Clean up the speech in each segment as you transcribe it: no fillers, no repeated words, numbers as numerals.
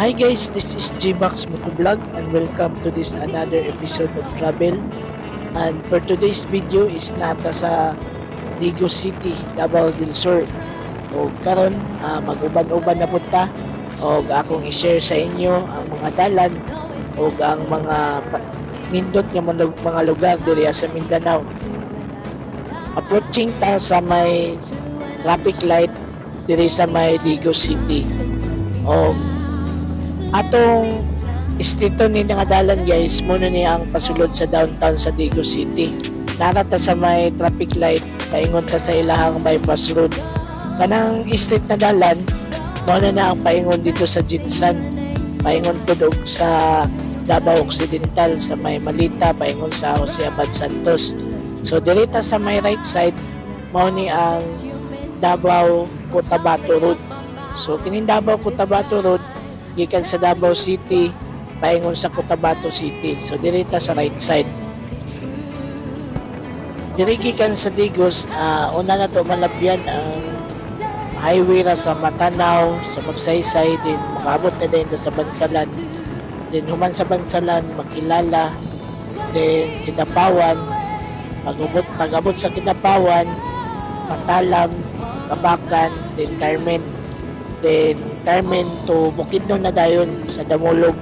Hi guys, this is Gmax Motovlog and welcome to this another episode of travel. And for today's video is nata sa Digo City, Davao del Sur. O karon mag-uban-uban na punta o akong i-share sa inyo ang mga dalan o ang mga nindot nga mga lugar diri sa Mindanao. Approaching ta sa may traffic light diri sa may Digo City. O atong istrito ni nga dalan guys, muna ni ang pasulod sa downtown sa Digo City. Narata sa may traffic light, paingon ta sa ilahang bypass road. Kanang street na dalan, muna na ang paingon dito sa Jinsan. Paingon tudog sa Davao Occidental, sa may Malita, paingon sa Jose Abad Santos. So dirita sa may right side, mao ni ang Davao Cotabato Road. So kining Davao Cotabato Road gikan sa Davao City paingon sa Cotabato City. So dirita sa right side. Diri gikan sa Digos, una na to malabyan ang highway ra sa Matanaw, sa Magsaysay, din makaabot na din sa Bansalan. Din human sa Bansalan Makilala, din Kidapawan, pag-abot sa Kidapawan, Matalam, Kabakan, din Carmen. Then Carmen to Bukidnon na dayon sa Damulog.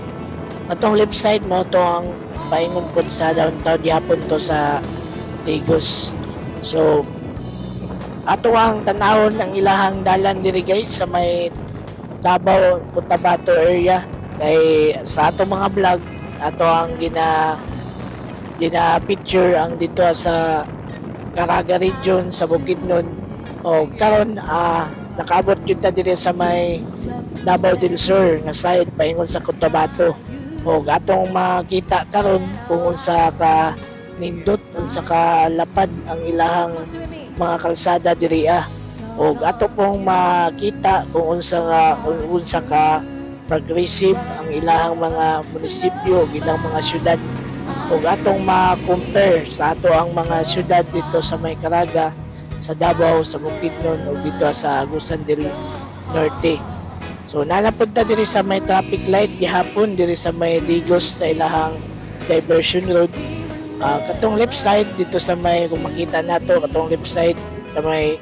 Atong left side mo to ang paingon po sa downtown, gihapon to sa Digos. So ato ang tanawon ng ilahang dalan diri guys sa may Davao Cotabato area. Kay sa atong mga vlog ato ang gina picture ang dito sa Caraga region sa Bukidnon. O karon nakaabot yun ta diri sa may Davao del Sur nga side paingon sa Cotabato. O atong makita karon kung unsa ka nindot, unsa ka lapad ang ilahang mga kalsada diri O ato pong makita kung unsa ka progressive ang ilahang mga munisipyo, ilang mga syudad. O atong ma-compare sa ato ang mga syudad dito sa may Caraga, sa Davao, sa Bukidnon o dito sa Agusan del Norte. So nalapod ta diri sa may traffic light gihapon diri sa may Digos sa ilahang diversion road. Katong left side dito sa may, kung makita nato katong left side sa may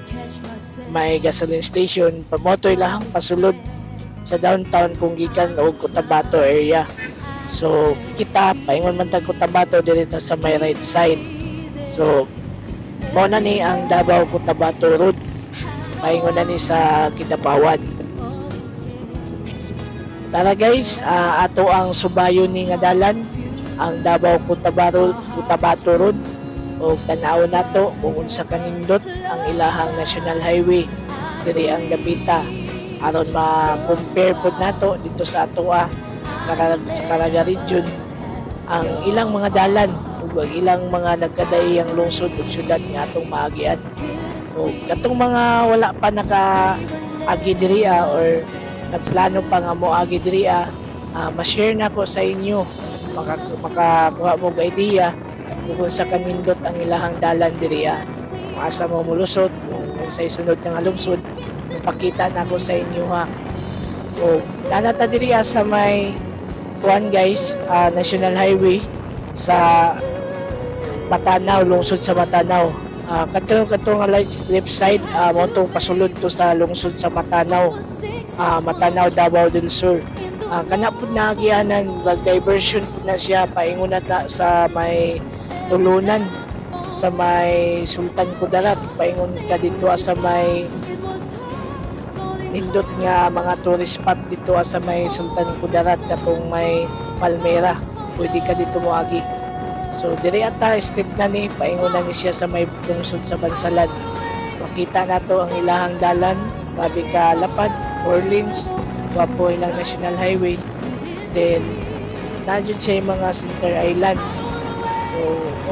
gasoline station, pamoto ilahang pasulod sa downtown kung gikan og Cotabato area. So kita paingon man tag Cotabato diri sa may right side. So muna ni ang Davao Cotabato Road, paingon na ni sa Kidapawan. Tara guys, ato ang subayon ni nga dalan ang Davao Cotabato Road o tanaw nato kung unsa kanindot ang ilahang national highway diri ang dapita aron ma-compare pud nato dito sa ato sa Caraga region ang ilang mga dalan ug ilang mga nagkadayang lungsod ug syudad nga atong maagian. O katong mga wala pa naka-agi diri or nagplano pa nga mo agi diri ma-share na ko sa inyo, makakuha mo og idea kung sa kanindot ang ilahang dalan diri asa mo mulusot kung sa sunod nga lungsod, pakita na ko sa inyo O nanata diri sa may kuan guys, national highway sa Matanaw, lungsod sa Matanaw. Katong left side mo to pasulod to sa lungsod sa Matanaw, Matanaw, Davao del Sur. Kana pud nagianan diversion pud na siya paingon na sa may Tulunan, sa may Sultan Kudarat, paingon ka dito sa may nindot nga mga tourist spot dito sa may Sultan Kudarat katong may Palmera, pwede ka dito moagi. So diri ata street na ni paingon na ni siya sa may lungsod sa Bansalan. So, makita nato ang ilahang dalan, sabi ka lapad, 4 lanes, wapo ilang national highway. Then nandiyan siya yung mga center island. So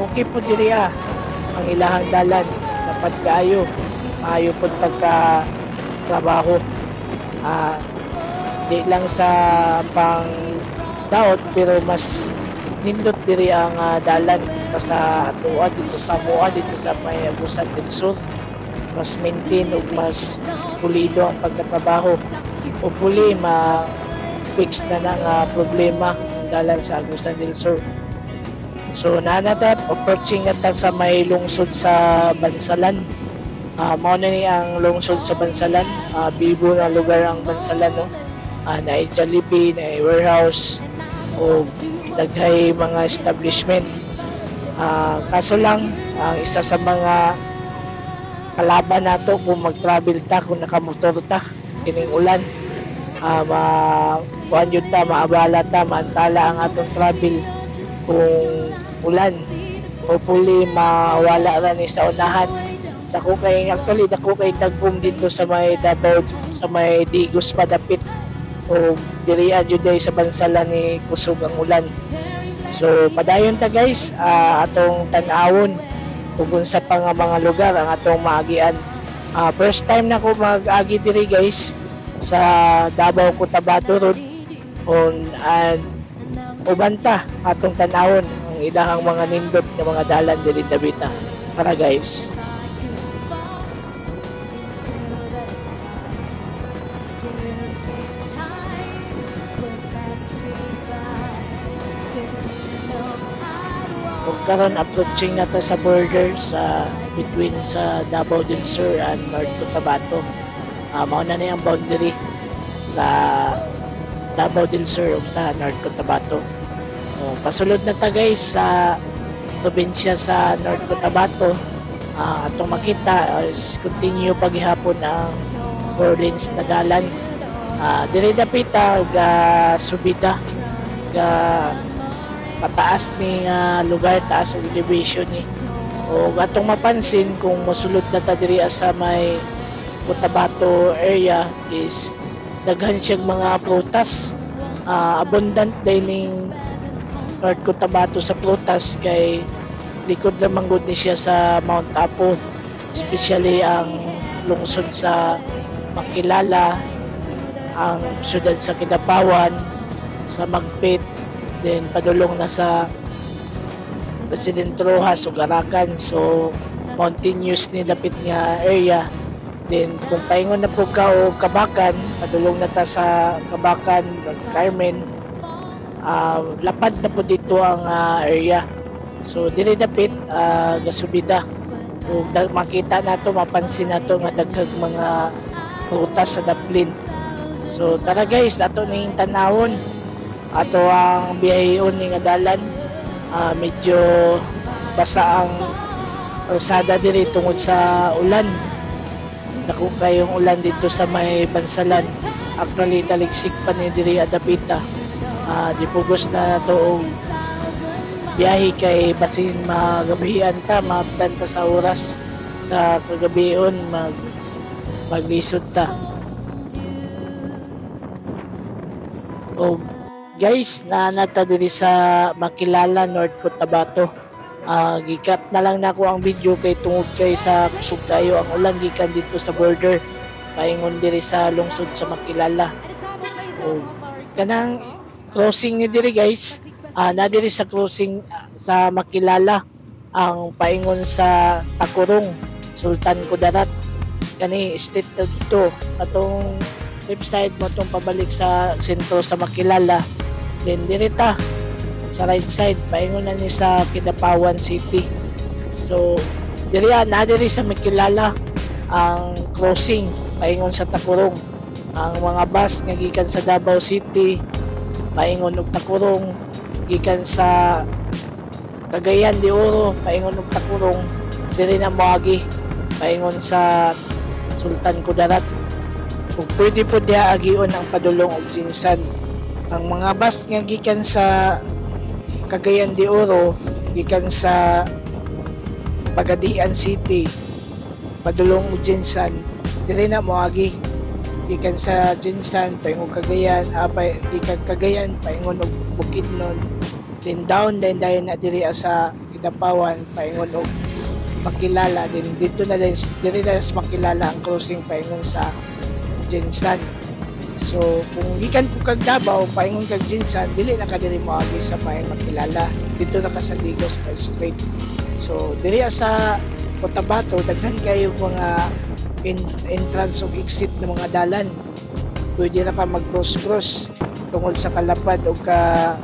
okay po diri ang ilahang dalan, lapad kaayo, maayo po pagka trabaho. Di lang sa pang daot pero mas nindot diri ang dalan sa atoa dito sa Moa, dito sa may Agusan del Sur. Mas maintain ug mas pulido ang pagkatrabaho. Hopefully fix na ng problema ang dalan sa Agusan del Sur. So nanatap approaching na ta sa may lungsod sa Bansalan. Mao na ni ang lungsod sa Bansalan, bibo na lugar ang Bansalan, no. Na Jollibee, na warehouse o daghay mga establishment. Kaso lang ang isa sa mga kalaban nato kung mag-travel ta, kung nakamotor ta kining ulan, kuan yun ta, maabala ta, maantala ang atong travel kung ulan. Hopefully mawala ra ni sa unahan. Dako kay dagpum dito sa may Davao, sa may Digos padapit o diriya jud sa Bansalan ni kusog ang ulan. So padayon ta guys, atong tan-awon ug unsa pa nga mga lugar ang atong maagian. First time na ko mag-agi diri guys sa Davao Cotabato Road and ubanta atong tan-awon ang ilahang mga nindot nga mga dalan diri Davita. Para guys. Kung karon approaching na ta sa border sa between sa Davao del Sur and North Cotabato. Mao na ang boundary sa Davao del Sur ug sa North Cotabato. Pasulod na ta guys sa probinsya sa North Cotabato. Atong makita is continue paghihapon ang 4 lanes na dalan. Diri dapita ga subida ga pataas ni lugar, taas ang elevation ni. O atong mapansin kung mosulod na ta diri sa may Cotabato area is daghan siyang mga prutas. Abundant dining North Cotabato sa prutas kay likod lamang gud ni siya sa Mount Apo, especially ang lungsod sa Makilala, ang siyudad sa Kidapawan, sa Magpit, then padulong na sa President Rojas ug Arakan. So mountainous ni dapit nga area. Then kung paingon na po ka o Kabakan, padulong na ta sa Kabakan, Carmen, lapad na po dito ang area. So diri dapit gasubida ug makita nato, mapansin nato nga daghang mga prutas sa daplin. So tara guys, ato ning tanawon ato ang biyaheon ni nga dalan. Medyo basa ang kalsada diri tungod sa ulan. Dako kayong ulan dito sa may Bansalan. Actually taligsik pa ni diri adapita. Di pugos na to og biyahe kay basin magabihan ta, maabtan ta sa oras sa kagabion maglisod ta. O guys, naanata diri sa Makilala, North Cotabato. Gikat na lang nako ang video kay tungod kay sa kusog kayo ang ulan gikan dito sa border paingon diri sa lungsod sa Makilala. O kanang crossing ni diri guys, na diri sa crossing sa Makilala ang paingon sa Takurong, Sultan Kudarat. Kani state dito atong website mo tong pabalik sa sentro sa Makilala. Then dirita sa right side paingon na ni sa Kidapawan City. So diri sa Makilala ang crossing paingon sa Takurong. Ang mga bus nga gikan sa Davao City paingon og Takurong, gikan sa Cagayan de Oro paingon og Takurong, diri na moagi paingon sa Sultan Kudarat. Kung pwede po diha agion ang padulong og Jinsan. Ang mga bus nga gikan sa Cagayan de Oro, gikan sa Pagadian City, padulong og Jinsan, diri na moagi gikan sa Jinsan paingon Cagayan, gikan Cagayan paingon og Bukidnon, then down then dayon na diri sa Kidapawan paingon og Makilala. Din dito na din diri na sa Makilala ang crossing paingon sa Jinsan. So kung gikan po kag Davao paingon kag Jinsan, dili na ka diri moagi sa may Makilala, dito na ka sa Digos straight. So diri sa Cotabato daghan kayo mga entrance o exit ng mga dalan. Pwede na ka mag cross tungod sa kalapad o ka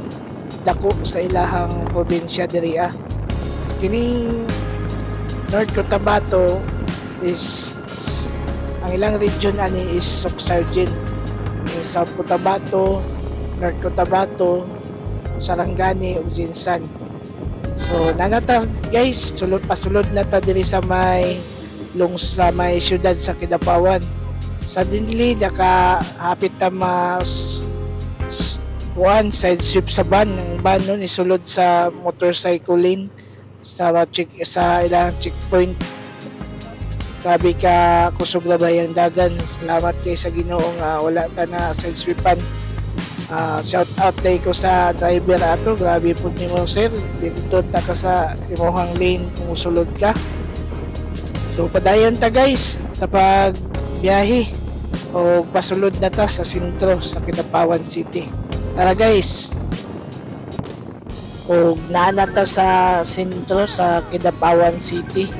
dako sa ilahang probinsya diri. Kining North Cotabato is ang ilang region ani is Socsargin, South Cotabato, North Cotabato, Sarangani ug Jinsan. So nanata guys, pasulod na ta diri sa may sa may syudad sa Kidapawan. Suddenly nakahapit ta side sweep sa van. Ang van nun isulod sa motorcycle lane sa ilang checkpoint. Grabe ka kusog na bayang dagan. Salamat kay sa Ginoo nga wala ta na side sweepan. Shout out day ko sa driver ato. Grabe po nimo sir. Dito ta ka sa imong lane kung usulod ka. So padayon ta guys sa pagbiyahe o pasulod na ta sa sentro sa Kidapawan City. Tara guys. O naana ta sa sentro sa Kidapawan City.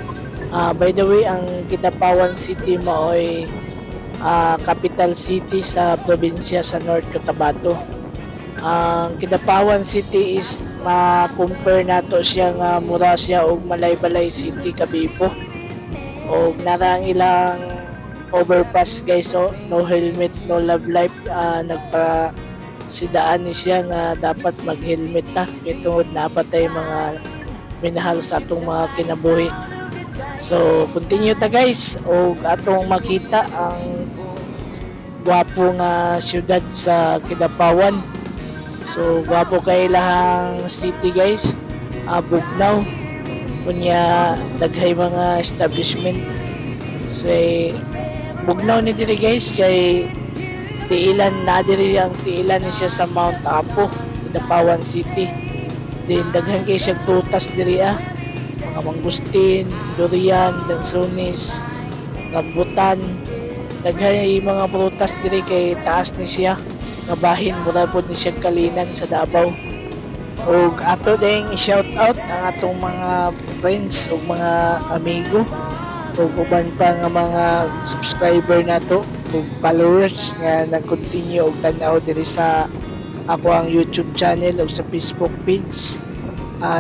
By the way, ang Kidapawan City maoy capital city sa probinsya sa North Cotabato. Ang Kidapawan City is ma-compare nato siya nga mura siya og Malaybalay City Kabibo. O nara ang ilang overpass guys, so no helmet no love life. Sidaan ni siya nga dapat mag-helmet na itungod na patay mga minahal sa atong mga kinabuhi. So continue ta guys o atong makita ang gwapo nga syudad sa Kidapawan. So gwapo kay lahang city guys, Bugnaw kunya daghay mga establishment say Bugnaw ni diri guys kay tiilan na diri ang tiilan ni siya sa Mount Apo, Kidapawan City. Din daghan kay siya prutas diri mga mangustin, durian, dansones, rambutan. Daghay mga prutas diri kay taas ni siya nga bahin mura pod ni siya kalinan sa Davao. Og ato ding i-shout out ang atong mga friends ug mga amigo ug uban pa nga mga subscriber nato ug followers nga nag-continue og tan-aw diri sa ako ang YouTube channel ug sa Facebook page.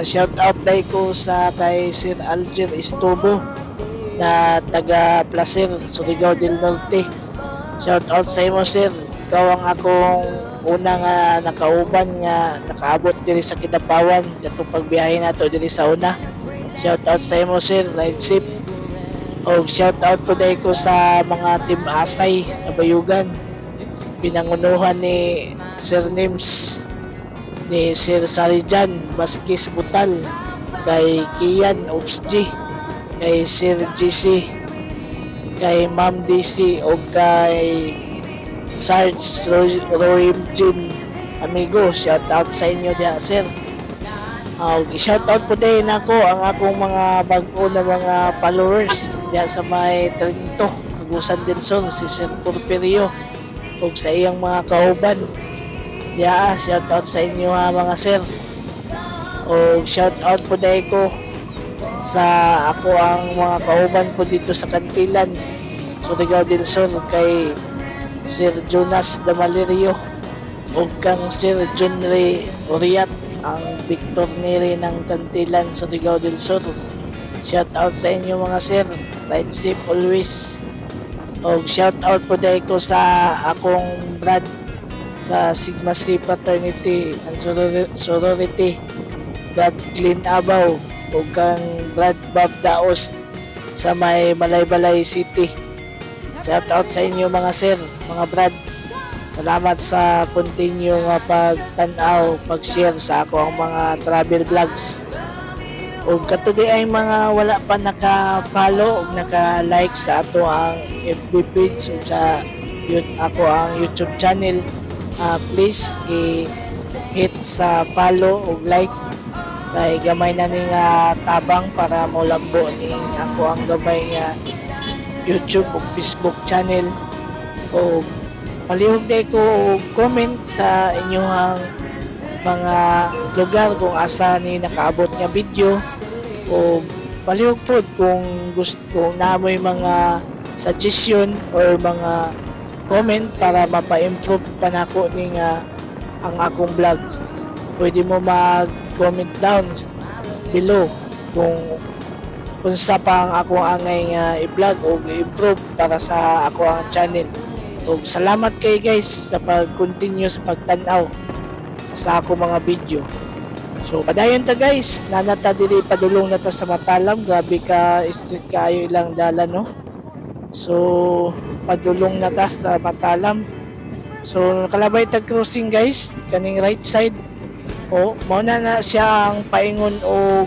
Shout out dai ko sa kay Sir Alger Estobo na taga Placer, Surigao del Norte. Shout out sa imo sir. Ikaw ang akong una nga nakauban nga nakaabot diri sa Kidapawan katong pagbiyahe nato diri sa una. Shout out sa imo sir, ride safe. O shout out po dahil ko sa mga team Asay sa Bayugan. Pinangunuhan ni Sir Nims, ni Sir Sarijan Baskis Butal, kay Kian Opsg, kay Sir GC, kay Ma'am DC o kay Sarge Roim Jim amigo. Shout out sa inyo diha sir. I-shout out po din ako ang akong mga bago na mga followers diya sa may Trento, Agusan del Sur, si Sir Porfirio ug sa iyang mga kauban diya. Shout out sa inyo mga sir. O shout out po din ko sa ako ang mga kauban po dito sa Kantilan, Surigao del Sur, kay Sir Jonas Damalerio ug kang Sir John Ray Uriat, ang Victor Neri ng Kantilan, Surigao del Sur. Shout out sa inyo mga sir. Ride safe always. O shout out po dahil ko sa akong Brad sa Sigma C Fraternity and Sorority, Brad Clean Abaw o kang Brad Bob Daos sa may Malaybalay City. Shout out sa inyo mga sir, mga Brad. Salamat sa continue nga pagtanaw, pag-share sa ako ang mga travel vlogs. O katuloy ay mga wala pa naka-follow o naka-like sa ato ang FB page o sa ako ang YouTube channel. Please hit sa follow o like kay gamay na ning tabang para mo lambo ning ako ang gamay nga YouTube o Facebook channel. O palihog day ko comment sa inyong mga lugar kung asa ni nakaabot nga video, o palihog po kung gusto namoy mga suggestion or mga comment para mapa-improve pa nako ning ang akong vlogs, pwede mo mag-comment down below kung sa pa ang ako angay nga i-vlog o i-improve para sa ako ang channel. O salamat kay guys sa pag-continue sa pagtanaw sa ako mga video. So padayon ta guys, nanata dili padulong na ta sa Matalam. Grabe ka street kaayo ilang dalan no. So padulong na ta sa Matalam. So nakalabay tag crossing guys, kaning right side. O mao na siya ang paingon og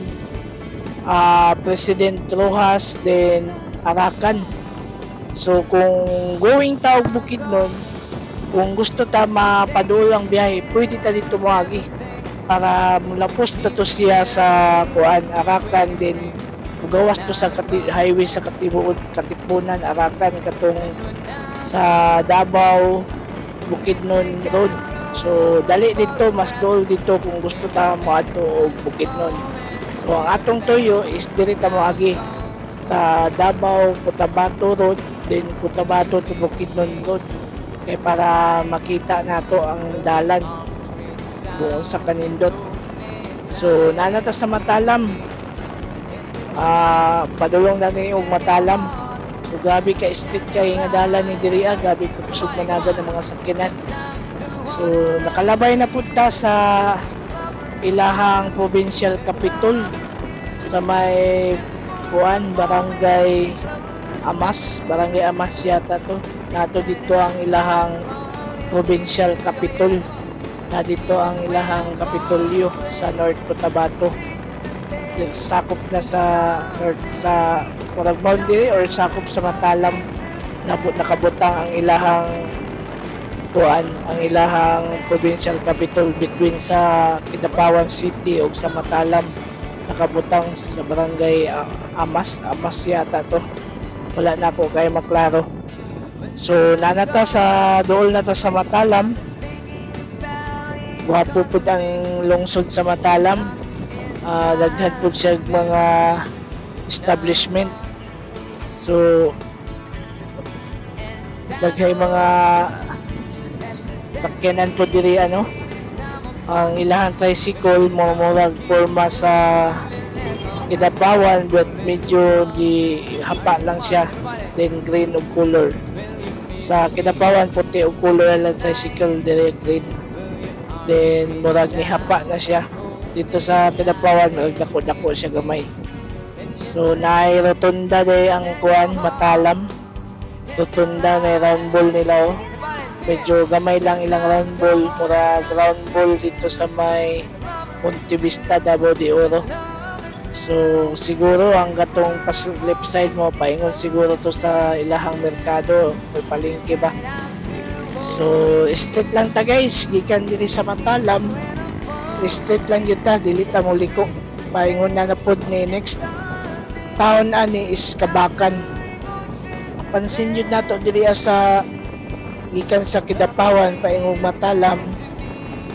President Roxas then Arakan. So kung going ta og Bukidnon, kung gusto ta mapadulang biyahe, pwede ta dito moagi para mulapos to siya sa kuan Arakan, din gawas to sa highway sa Katipunan Arakan katong sa Davao Bukidnon Road. So dali dito, mas dool dito kung gusto ta moadto og Bukidnon. So ang atong tuyo is diri ta moagi sa Davao Cotabato Road, then Cotabato to Bukidnon Road, kay para makita nato ang dalan buong sa kanindot. So nanata sa Matalam, padulong na ni og Matalam. So grabe ka street kay nga dalan ni diri, grabe ka kusog managa ng mga sakyanan. So nakalabay na punta sa ilahang provincial capital sa may kuan barangay Amas yata to. Nato dito ang ilahang provincial capital. Na dito ang ilahang kapitolyo sa North Cotabato. Sakop na sa north sa Corag boundary or sakop sa Matalam. Nakabutang ang ilahang kuan, ang ilahang provincial capital between sa Kidapawan City o sa Matalam. Nakabutang sa barangay Amas yata to. Wala na ako kaya maklaro. So nanata sa dool na ta sa Matalam. Wapo po ang lungsod sa Matalam. Daghan po siya mga establishment. So daghay mga sakyanan po diri ano. Ang ilahang tricycle mo murag forma sa Kidapawan, but medyo hapa lang siya, then green og color. Sa Kidapawan puti og color lang tricycle, diri green, then murag ni hapa na siya. Dito sa Kidapawan murag dako siya gamay. So naay rotunda day ang kuan Matalam. Rotunda may round ball nila oh. Medyo gamay lang ilang round ball, murag round ball dito sa may Monte Vista, Davao de Oro. So siguro ang gatong left side mo paingon siguro to sa ilahang merkado o palengke ba. So street lang ta guys, gikan diri sa Matalam. Street lang yun ta, dili ta mo liko. Paingon na pod ni next town ani is Kabakan. Pansin yun nato diri sa gikan sa Kidapawan paingon Matalam,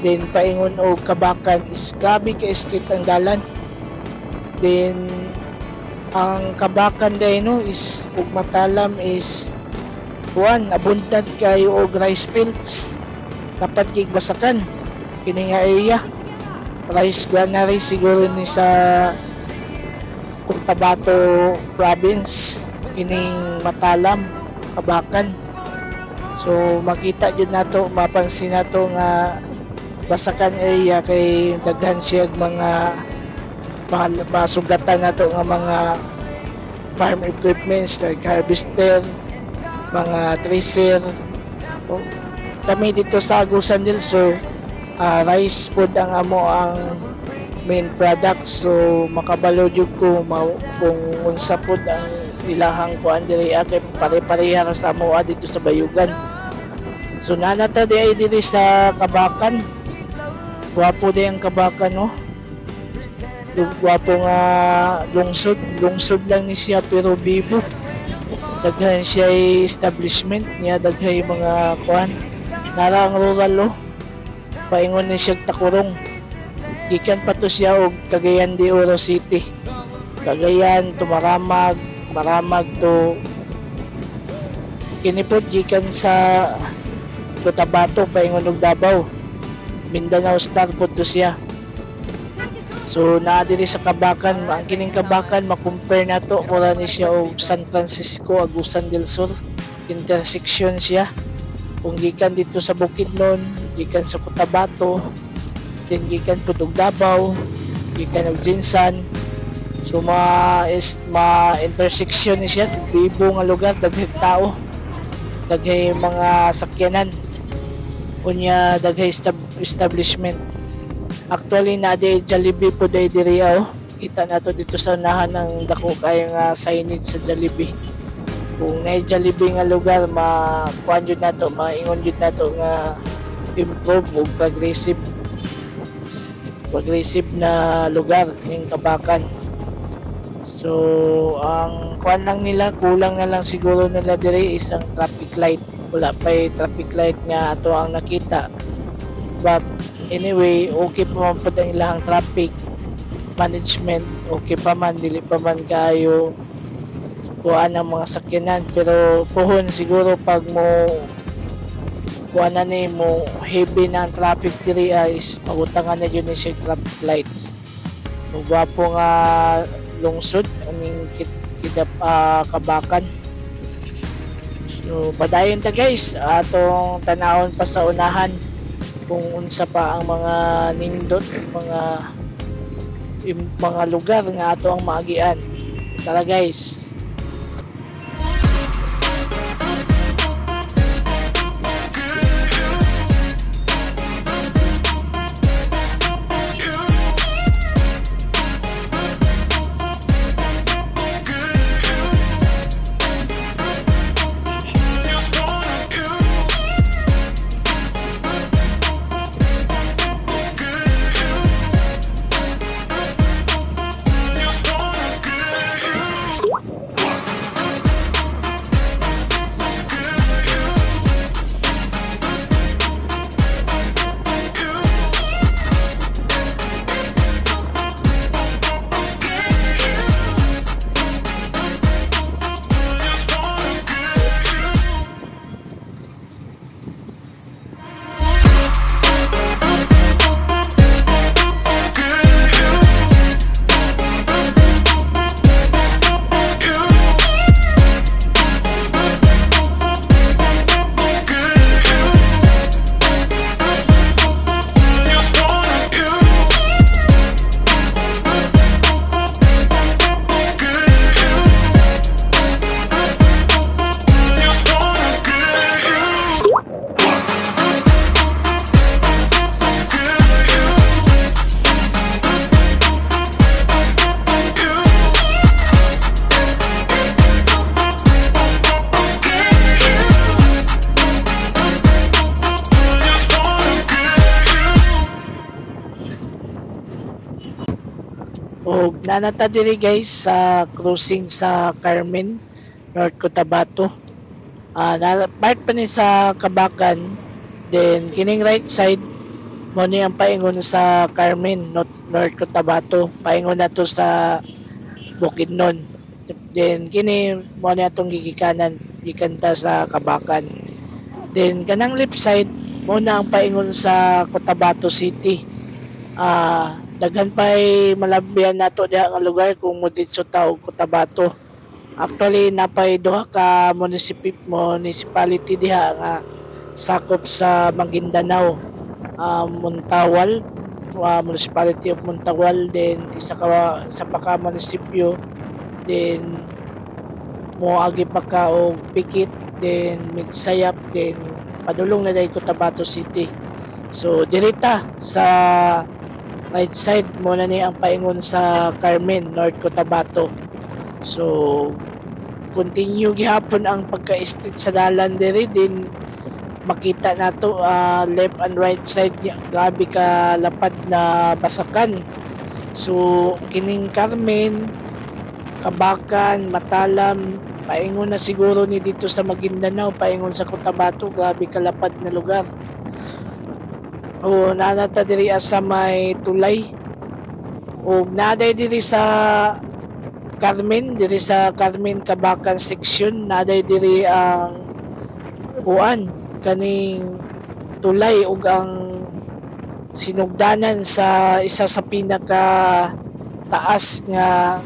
then paingon og Kabakan is grabe ka street ang dalan. Then ang Kabakan day no is ug Matalam is kuan abundant kayo og rice fields. Dapat kig basakan kini nga area. Rice granary siguro ni sa Cotabato province kining Matalam, Kabakan. So makita jud nato, mapansin nato nga basakan area kay daghan siya mga masugatan nato nga mga farm equipments like harvester, mga tracer. Kami dito sa Agusan del Sur, rice food ang amo ang main product. So makabalo jud ko kung unsa pod ang ilahang kuan diri kay pare-pareha sa amo dito sa Bayugan. So nanata diri sa Kabakan. Guwapo di ang Kabakan no. Guwapo nga lungsod lang ni siya pero bibo. Daghan siya establishment niya, daghay mga kuan. Narang rural lo. Paingon ni siya Takurong. Gikan pa to siya og Cagayan de Oro City. Cagayan to Maramag to kinipod gikan sa Cotabato paingon og Davao. Mindanao Star po to siya. So naa diri sa Kabakan, ang kining Kabakan ma-compare nato mura ni siya og San Francisco Agusan del Sur. Intersection siya. Kung gikan dito sa Bukidnon, gikan sa Cotabato, then gikan pud og Davao, gikan og Jinsan. So ma intersection ni siya, bibo nga lugar, daghang tao, daghang mga sakyanan, unya daghang establishment. Actually na day Jollibee po day diri kita nato dito sa unahan ng dako kay nga signage sa Jollibee. Kung na Jollibee nga lugar, makuan jud nato, maingon jud nato nga improve o progressive na lugar ning Kabakan. So ang kuan lang nila, kulang na lang siguro nila diri isang traffic light. Wala pa traffic light nga ato ang nakita, but anyway okay pa man pud ang ilang traffic management, okay pa man, dili pa man kayo kuan ang mga sakyanan, pero puhon siguro pag mo kuan na ni mo heavy na ang traffic diri is magutangan na yun siya traffic lights. Magwapo nga lungsod aming Kabakan. So padayon ta guys, atong tanawon pa sa unahan kung unsa pa ang mga nindot, mga lugar nga ato ang maagian. Tara guys. O nanata diri guys sa crossing sa Carmen, North Cotabato. Part pa ni sa Kabakan, then kining right side mo ni ang paingon sa Carmen, North Cotabato, paingon na to sa Bukidnon. Then kini mo ni atong gigikanan, gikanta sa Kabakan. Then kanang left side mo na ang paingon sa Cotabato City. Daghan pa'y malabyan nato diha nga lugar kung moditso taog Cotabato. Actually napay duha ka municipality diha nga sakop sa Maguindanao. Muntawal, municipality of Muntawal, then isa pa ka munisipyo, then moagi pa ka og Pikit, then Midsayap, then padulong na dai Cotabato City. So dirita sa right side mo na ni ang paingon sa Carmen, North Cotabato. So continue gihapon ang pagka-street sa dalan diri, din makita nato left and right side niya gabi ka lapad na basakan. So kining Carmen, Kabakan, Matalam, paingon na siguro ni dito sa Maguindanao, paingon sa Cotabato, grabe kalapad na lugar. O nanata diri sa may tulay, o naday diri sa Carmen, diri sa Carmen Kabakan section, naday diri ang kuan kaning tulay ug ang sinugdanan sa isa sa pinaka taas nga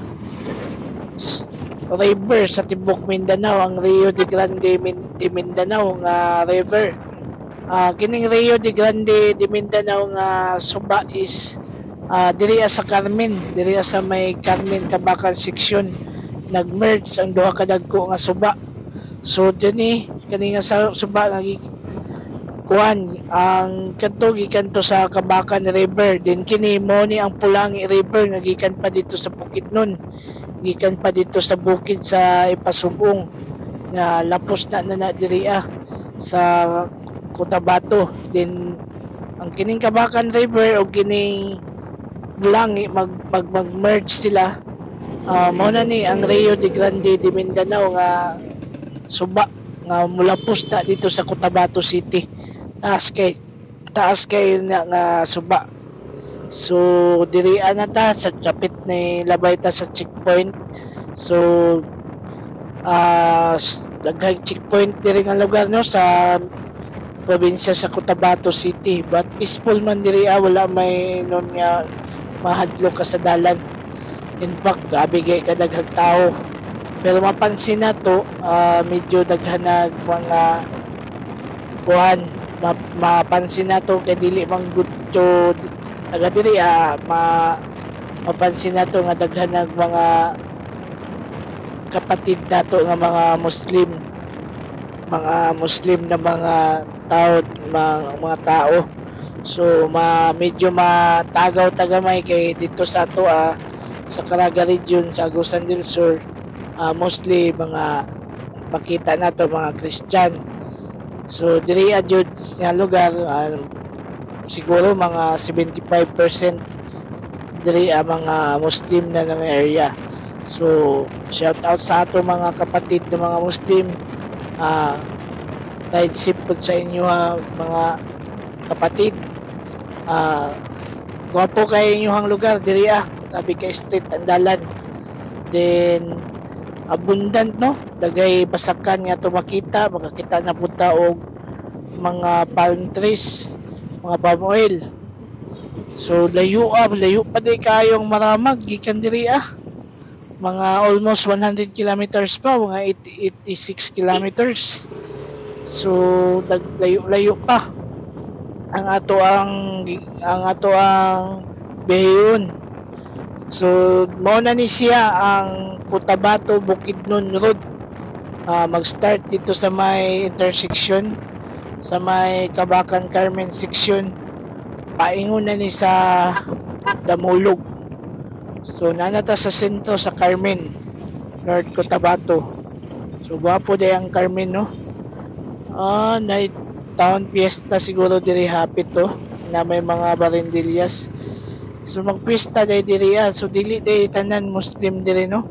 river sa tibok Mindanao, ang Rio de Grande de Mindanao nga river. Kining Rio de Grande de Mindanao nga suba is diri sa Carmen, diri sa may Carmen Cabacan section nagmerge ang duha ka dagko nga suba. So dinhi kani nga suba nga kuan ang kanto gikan to sa Cabacan River, din kini mo ni ang Pulangi River nga gikan pa dito sa Bukidnon, gikan pa dito sa bukid sa Ipasugong nga lapos na diri sa Cotabato. Din ang kining Cabacan River o kining Pulangi mag-merge sila. Mao na ni ang Rio de Grande de Mindanao nga suba nga mulapos na dito sa Cotabato City. Taas kay nga suba. So diri na ta sa kapit ni labay ta sa checkpoint. So daghang checkpoint diri nga lugar no sa probinsya sa Cotabato City, but peaceful man diri wala may nun nga mahadlok ka sa dalan. In fact gabi gay ka daghang tao, pero mapansin na to medyo daghanag mga kuhan, mapansin na to kay dili man good to taga diri mapansin na to nga daghanag mga kapatid nato nga mga Muslim na mga tao. So medyo matagaw tagamay kay dito sa ato sa Caraga region sa Agusan del Sur, mostly mga makita nato mga Christian. So diri adjud nga lugar siguro mga 75% diri mga Muslim na ng area. So shout out sa ato mga kapatid ng mga Muslim, kahit sipot sa inyo mga kapatid. Gwapo kay inyong lugar diri sabi kay street ang dalan. Then abundant no, dagay basakan nga to makita na punta og mga palm trees, mga palm oil. So layo pa di kayong maramag gikan diri mga almost 100 kilometers pa, mga 86 kilometers. So layo pa ang ato ang behiyon. So mao na ni siya ang Cotabato Bukidnon Road. Mag-start dito sa may intersection sa may Cabacan Carmen section, paingon na ni sa Damulog. So nanata sa sentro sa Carmen, North Cotabato. So gwapo day ang Carmen no. Night town fiesta siguro diri hapit to na may mga barindillas. So magpista day diri so dili day tanan Muslim diri no,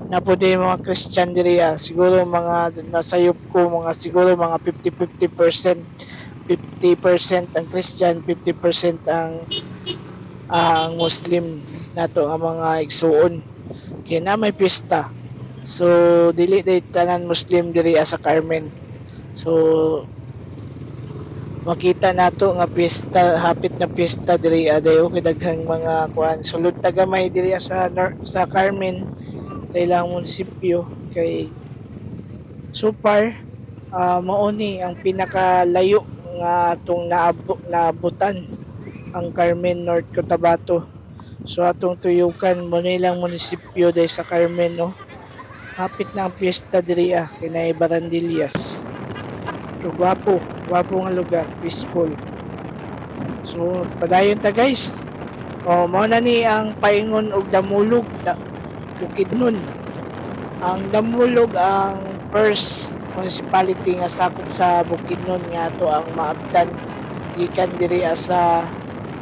na po day mga Christian diri siguro mga nasayop ko mga siguro mga 50% ang Christian, 50% ang Muslim nato ang mga igsuon kaya na may pista. So dili day tanan Muslim diri sa Carmen. So makita nato nga pista, hapit na pista diri dayo kay daghang mga kuan sulod tagamay diri sa Carmen sa ilang munisipyo. Kay super mauni ang pinakalayo nga atong naabutan ang Carmen, North Cotabato. So atong tuyukan mo nilang munisipyo dahil sa Carmen no, hapit na ang piyesta diri kinay Barandillas. So gwapo nga lugar, peaceful. So padayon ta guys. Mao na ni ang paingon og Damulog na Bukidnon. Ang Damulog ang first municipality nga sakop sa Bukidnon nga ato ang maabtan gikan diri sa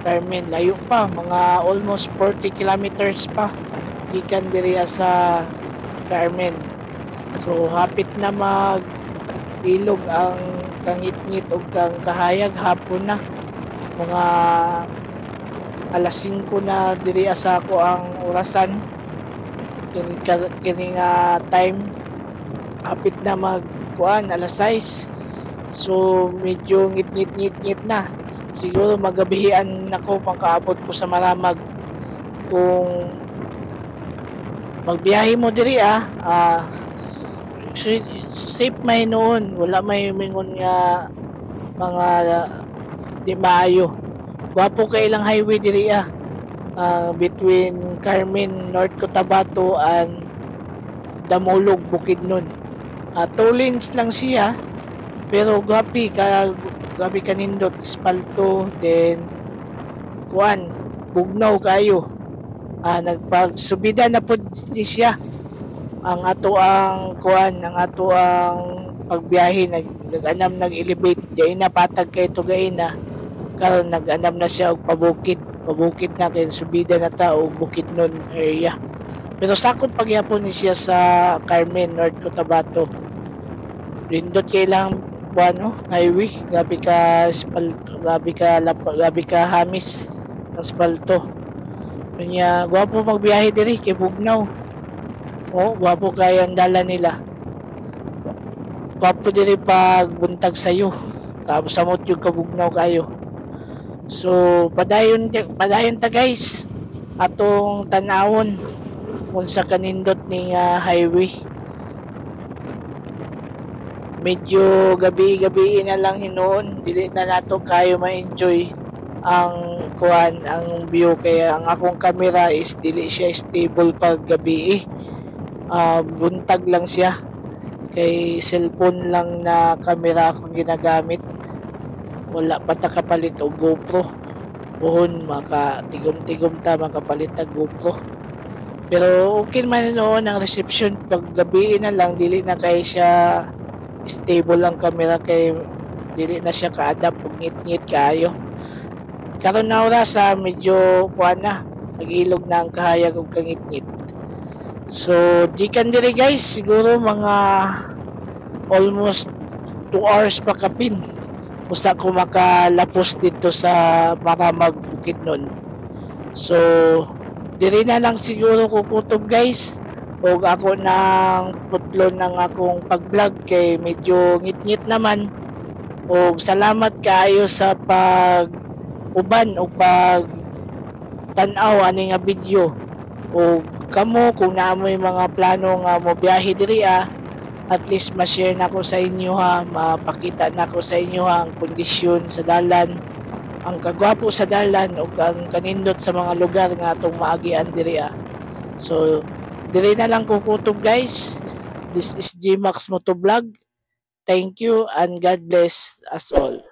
Carmen. Layo pa, mga almost 40 kilometers pa gikan diri sa Carmen. So hapit na ilog ang kangit-ngit o kang kahayag hapon na, mga alas 5 na diri sa ako ang orasan kini time, hapit na magkuan alas 6. So medyo ngit-ngit na. Siguro magabihan nako pangkaabot ko sa Maramag. Kung magbiyahe mo diri safe may noon, wala may mingon nga mga di maayo. Gwapo kay ilang highway diri between Carmen, North Cotabato and Damulog, Bukidnon. 2 lanes lang siya pero grabe ka nindot espalto, then kuan bugnaw kayo. Nagpagsubida na pud ni siya ang ato ang kuan, ang ato ang pagbiyahe. Nag-anam nag-elevate diay na patag kay tugain na karon nag-anam na siya og pabukid na kay subida na ta og Bukidnon area. Pero sakop pagyapon ni siya sa Carmen, North Cotabato. Lindot kay lang highway, grabe ka espalto, grabe ka hamis ng espalto. Kanya gwapo magbiyahe diri kay bugnaw. Gwapo kayo ang dala nila. Gwapo diri pag buntag sayo. Tapos samot yung kabugnaw kayo. So padayon ta guys. Atong tanawon unsa kanindot ning highway. Medyo gabi na lang hinuon, dili na nato kayo ma-enjoy ang kuan, ang view, kaya ang akong camera is dili siya stable pag gabi. Buntag lang siya kay cellphone lang na camera akong ginagamit, wala pa ta kapalit og GoPro. Buhon maka tigom ta makapalit og GoPro. Pero okay man noon ang reception pag gabi na lang, dili na kay siya stable ang camera, kay dili na siya ka-adapt og ngit-ngit kaayo. Karon na oras medyo kuan na, nag-ilog na ang kahayag og kangit-ngit. So gikan diri guys, siguro mga almost 2 hours pa kapin usa ko makalapos dito sa Maramag, Bukidnon. So diri na lang siguro kukutob guys, og ako nang putlon ng akong pag-vlog kay medyo ngit-ngit naman. Og salamat kaayo sa pag-uban o pag tan-aw ani nga video. Og kamo kung naamoy mga plano nga mo biyahe diri at least ma-share nako sa inyo mapakita nako sa inyo ang kondisyon sa dalan, ang kagwapo sa dalan ug ang kanindot sa mga lugar nga atong maagian diri So diri na lang kukutob guys. This is Gmax Motovlog. Thank you and God bless us all.